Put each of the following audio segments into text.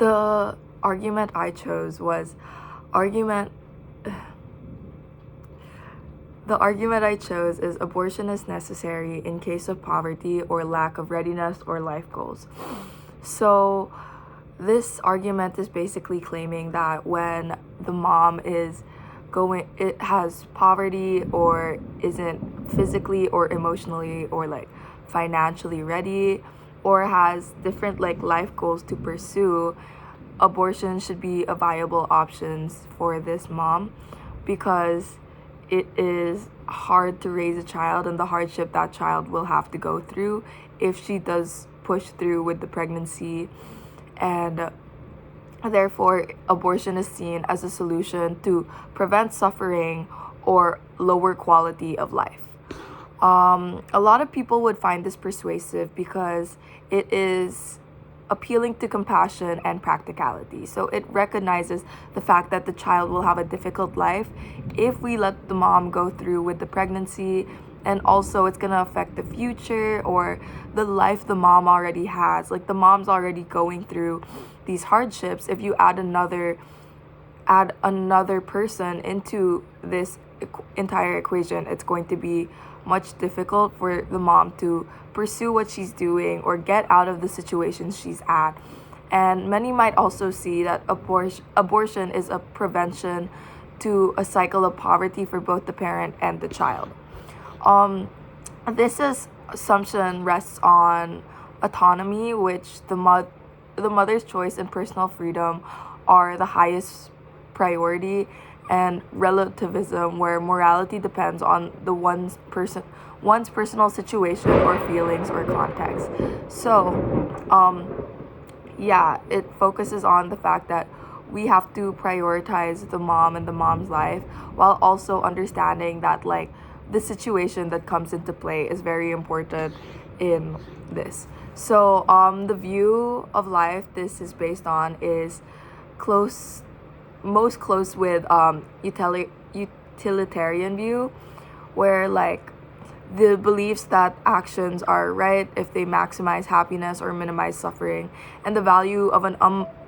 The argument I chose was argument the argument I chose is abortion is necessary in case of poverty or lack of readiness or life goals. So this argument is basically claiming that when the mom it has poverty or isn't physically or emotionally or like financially ready or has different like life goals to pursue, abortion should be a viable options for this mom because it is hard to raise a child and the hardship that child will have to go through if she does push through with the pregnancy, and therefore abortion is seen as a solution to prevent suffering or lower quality of life. A lot of people would find this persuasive because it is appealing to compassion and practicality. So it recognizes the fact that the child will have a difficult life if we let the mom go through with the pregnancy, and also it's going to affect the future or the life the mom already has. Like the mom's already going through these hardships. If you add another person into this entire equation, it's going to be much difficult for the mom to pursue what she's doing or get out of the situation she's at. And many might also see that abortion is a prevention to a cycle of poverty for both the parent and the child. This assumption rests on autonomy, which the mother's choice and personal freedom are the highest priority, and relativism, where morality depends on the one's personal situation or feelings or context. So, it focuses on the fact that we have to prioritize the mom and the mom's life while also understanding that like the situation that comes into play is very important in this. So, the view of life this is based on is most close with utilitarian view, where like the beliefs that actions are right if they maximize happiness or minimize suffering, and the value of an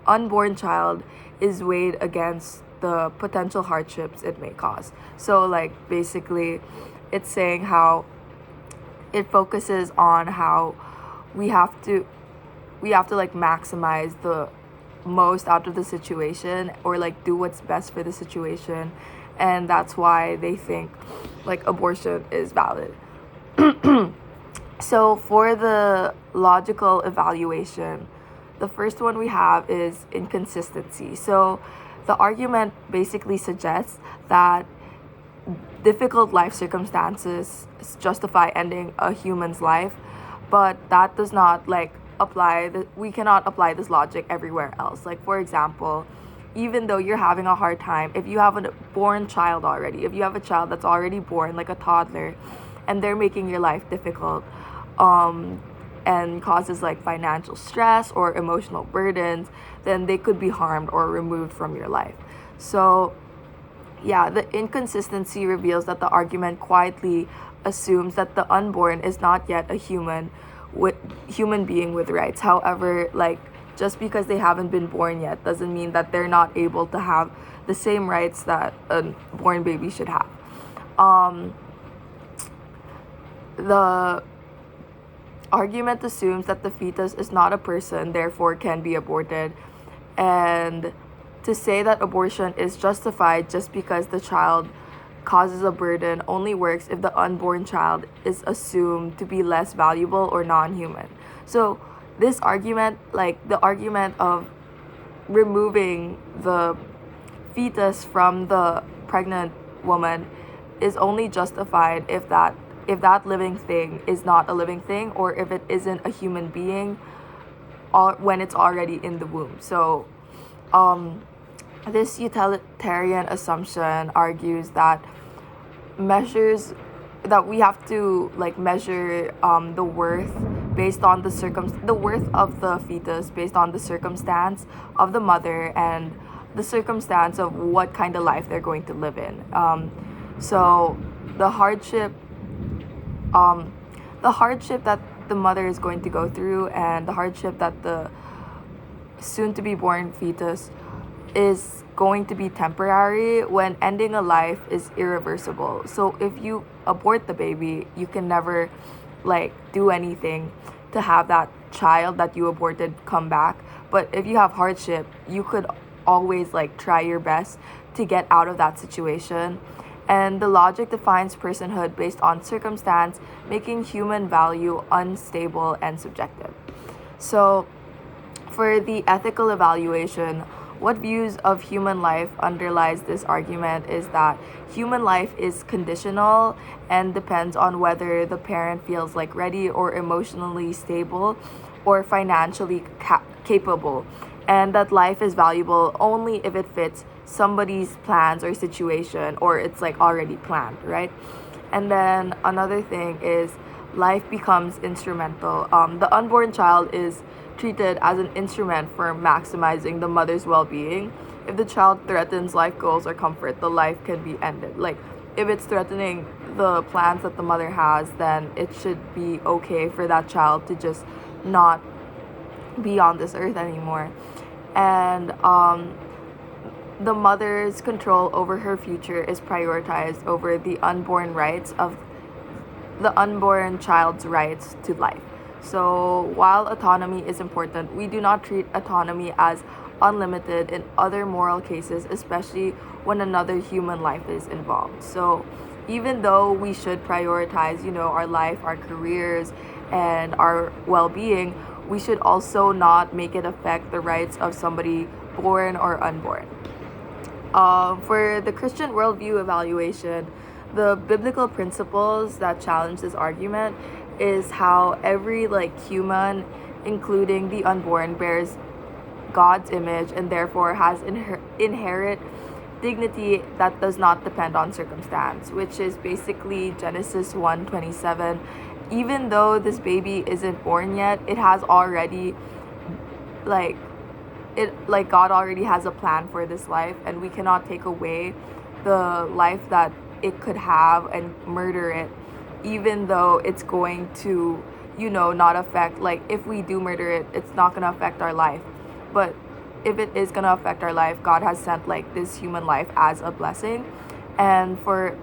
unborn child is weighed against the potential hardships it may cause. So like basically it's saying how it focuses on how we have to like maximize the most out of the situation or like do what's best for the situation, and that's why they think like abortion is valid. So for the logical evaluation, the first one we have is inconsistency. So the argument basically suggests that difficult life circumstances justify ending a human's life, but that does not like we cannot apply this logic everywhere else. Like for example, even though you're having a hard time, if you have a born child already, if you have a child that's already born, like a toddler, and they're making your life difficult, and causes like financial stress or emotional burdens, then they could be harmed or removed from your life. So the inconsistency reveals that the argument quietly assumes that the unborn is not yet a human being with rights. However, like just because they haven't been born yet doesn't mean that they're not able to have the same rights that a born baby should have. The argument assumes that the fetus is not a person, therefore can be aborted, and to say that abortion is justified just because the child causes a burden only works if the unborn child is assumed to be less valuable or non-human. So this argument, like the argument of removing the fetus from the pregnant woman, is only justified if that living thing is not a living thing, or if it isn't a human being when it's already in the womb. So this utilitarian assumption argues that we have to like measure the worth based on the worth of the fetus based on the circumstance of the mother and the circumstance of what kind of life they're going to live in. So the hardship that the mother is going to go through, and the hardship that the soon to be born fetus is going to be temporary when ending a life is irreversible. So if you abort the baby, you can never like do anything to have that child that you aborted come back. But if you have hardship, you could always like try your best to get out of that situation. And the logic defines personhood based on circumstance, making human value unstable and subjective. So for the ethical evaluation, what views of human life underlies this argument is that human life is conditional and depends on whether the parent feels like ready or emotionally stable or financially capable, and that life is valuable only if it fits somebody's plans or situation, or it's like already planned, right? And then another thing is life becomes instrumental. The unborn child is treated as an instrument for maximizing the mother's well-being. If the child threatens life goals or comfort, the life can be ended. Like if it's threatening the plans that the mother has, then it should be okay for that child to just not be on this earth anymore. And the mother's control over her future is prioritized over the unborn child's rights to life. So while autonomy is important, we do not treat autonomy as unlimited in other moral cases, especially when another human life is involved. So even though we should prioritize, our life, our careers, and our well-being, we should also not make it affect the rights of somebody born or unborn. For the Christian worldview evaluation, the biblical principles that challenge this argument is how every human, including the unborn, bears God's image and therefore has inherent dignity that does not depend on circumstance, which is basically Genesis 1:27. Even though this baby isn't born yet, it has already God already has a plan for this life, and we cannot take away the life that it could have and murder it, even though it's going to not affect, if we do murder it, it's not going to affect our life. But if it is going to affect our life, God has sent this human life as a blessing. And for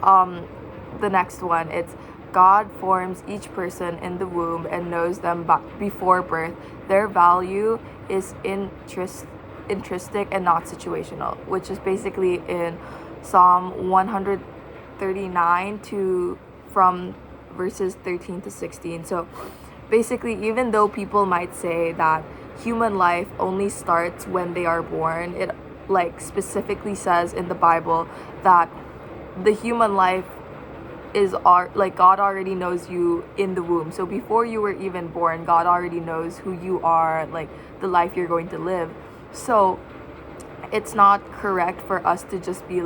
the next one, it's God forms each person in the womb and knows them before birth. Their value is intrinsic and not situational, which is basically in Psalm 139 from verses 13 to 16. So basically, even though people might say that human life only starts when they are born, it specifically says in the Bible that the human life is God already knows you in the womb. So before you were even born, God already knows who you are, the life you're going to live. So it's not correct for us to just be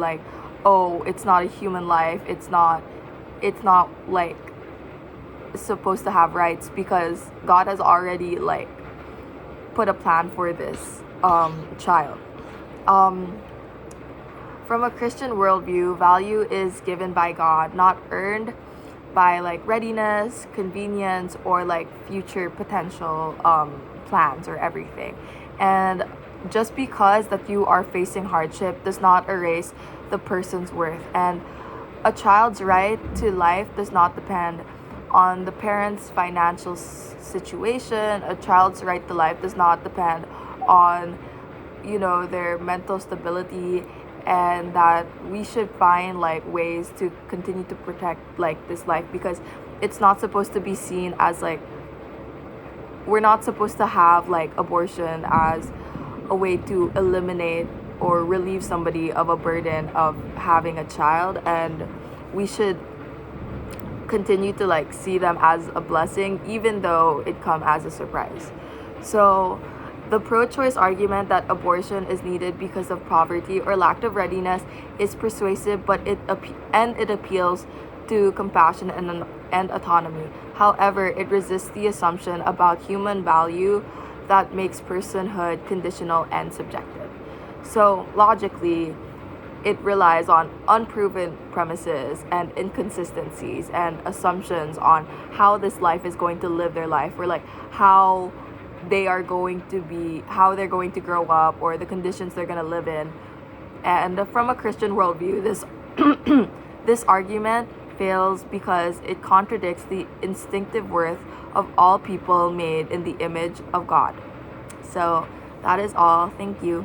oh, it's not a human life, it's not supposed to have rights, because God has already put a plan for this child. From a Christian worldview, value is given by God, not earned by readiness, convenience, or future potential plans or everything. And just because that you are facing hardship does not erase the person's worth. And a child's right to life does not depend on the parent's financial situation. A child's right to life does not depend on their mental stability, and that we should find ways to continue to protect this life, because it's not supposed to be seen as we're not supposed to have abortion as a way to eliminate or relieve somebody of a burden of having a child, and we should continue to see them as a blessing, even though it come as a surprise. So the pro-choice argument that abortion is needed because of poverty or lack of readiness is persuasive, but it appeals to compassion and autonomy. However, it resists the assumption about human value that makes personhood conditional and subjective. So logically, it relies on unproven premises and inconsistencies and assumptions on how this life is going to live their life, or how they are going to be, how they're going to grow up, or the conditions they're going to live in. And from a Christian worldview, this this argument fails because it contradicts the instinctive worth of all people made in the image of God. So that is all. Thank you.